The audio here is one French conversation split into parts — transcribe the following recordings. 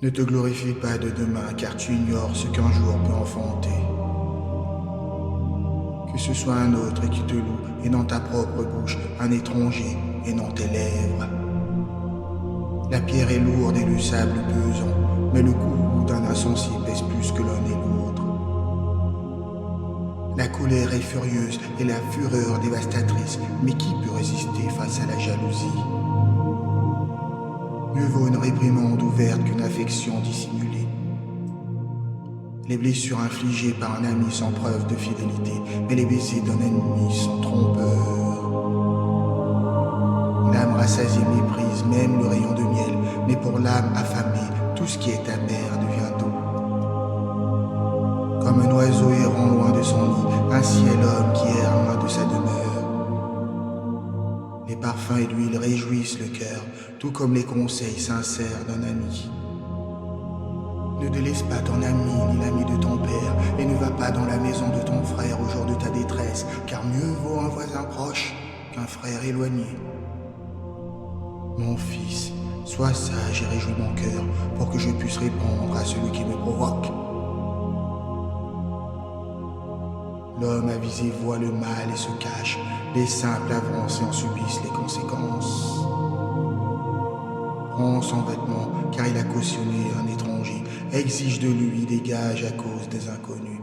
Ne te glorifie pas de demain, car tu ignores ce qu'un jour peut enfanter. Que ce soit un autre qui te loue, et non ta propre bouche, un étranger, et non tes lèvres. La pierre est lourde et le sable pesant, mais le coup d'un insensé pèse plus que l'un et l'autre. La colère est furieuse et la fureur dévastatrice, mais qui peut résister face à la jalousie? Mieux vaut une réprimande ouverte qu'une affection dissimulée. Les blessures infligées par un ami sans preuve de fidélité, mais les baisers d'un ennemi sont trompeurs. L'âme rassasiée méprise même le rayon de miel, mais pour l'âme affamée, tout ce qui est amer devient doux. Comme un oiseau errant loin de son nid, ainsi est l'homme qui erre loin de sa demeure. Les parfums et l'huile réjouissent le cœur, tout comme les conseils sincères d'un ami. Ne délaisse pas ton ami ni l'ami de ton père, et ne va pas dans la maison de ton frère au jour de ta détresse, car mieux vaut un voisin proche qu'un frère éloigné. Mon fils, sois sage et réjouis mon cœur, pour que je puisse répondre à celui qui me provoque. L'homme avisé voit le mal et se cache, les simples avancent et en subissent les conséquences. Prends son vêtement, car il a cautionné un étranger, exige de lui des gages à cause des inconnus.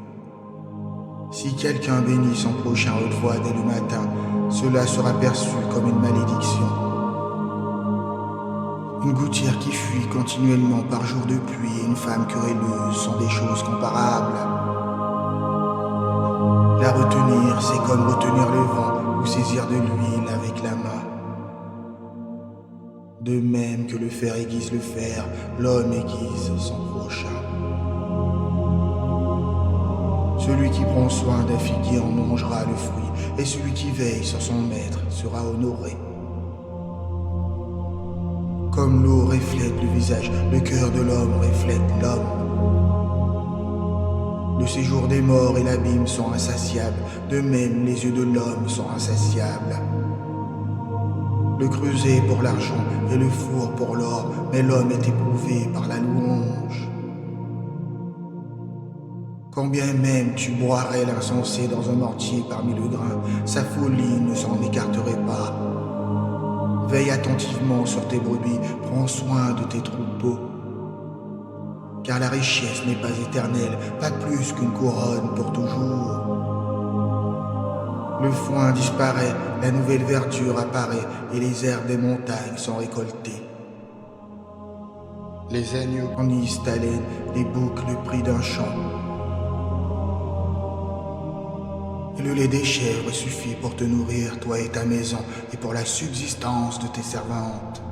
Si quelqu'un bénit son prochain haute voix dès le matin, cela sera perçu comme une malédiction. Une gouttière qui fuit continuellement par jour de pluie et une femme querelleuse sont des choses comparables. La retenir, c'est comme retenir le vent ou saisir de l'huile avec la main. De même que le fer aiguise le fer, l'homme aiguise son prochain. Celui qui prend soin d'un figuier en mangera le fruit, et celui qui veille sur son maître sera honoré. Comme l'eau reflète le visage, le cœur de l'homme reflète l'homme. Le séjour des morts et l'abîme sont insatiables, de même les yeux de l'homme sont insatiables. Le creuset pour l'argent et le four pour l'or, mais l'homme est éprouvé par la louange. Quand bien même tu broierais l'insensé dans un mortier parmi le grain, sa folie ne s'en écarterait pas. Veille attentivement sur tes brebis, prends soin de tes troupeaux. Car la richesse n'est pas éternelle, pas plus qu'une couronne pour toujours. Le foin disparaît, la nouvelle verdure apparaît, et les herbes des montagnes sont récoltées. Les agneaux ennisent ta laine, les boucs le prix d'un champ. Et le lait des chèvres suffit pour te nourrir, toi et ta maison, et pour la subsistance de tes servantes.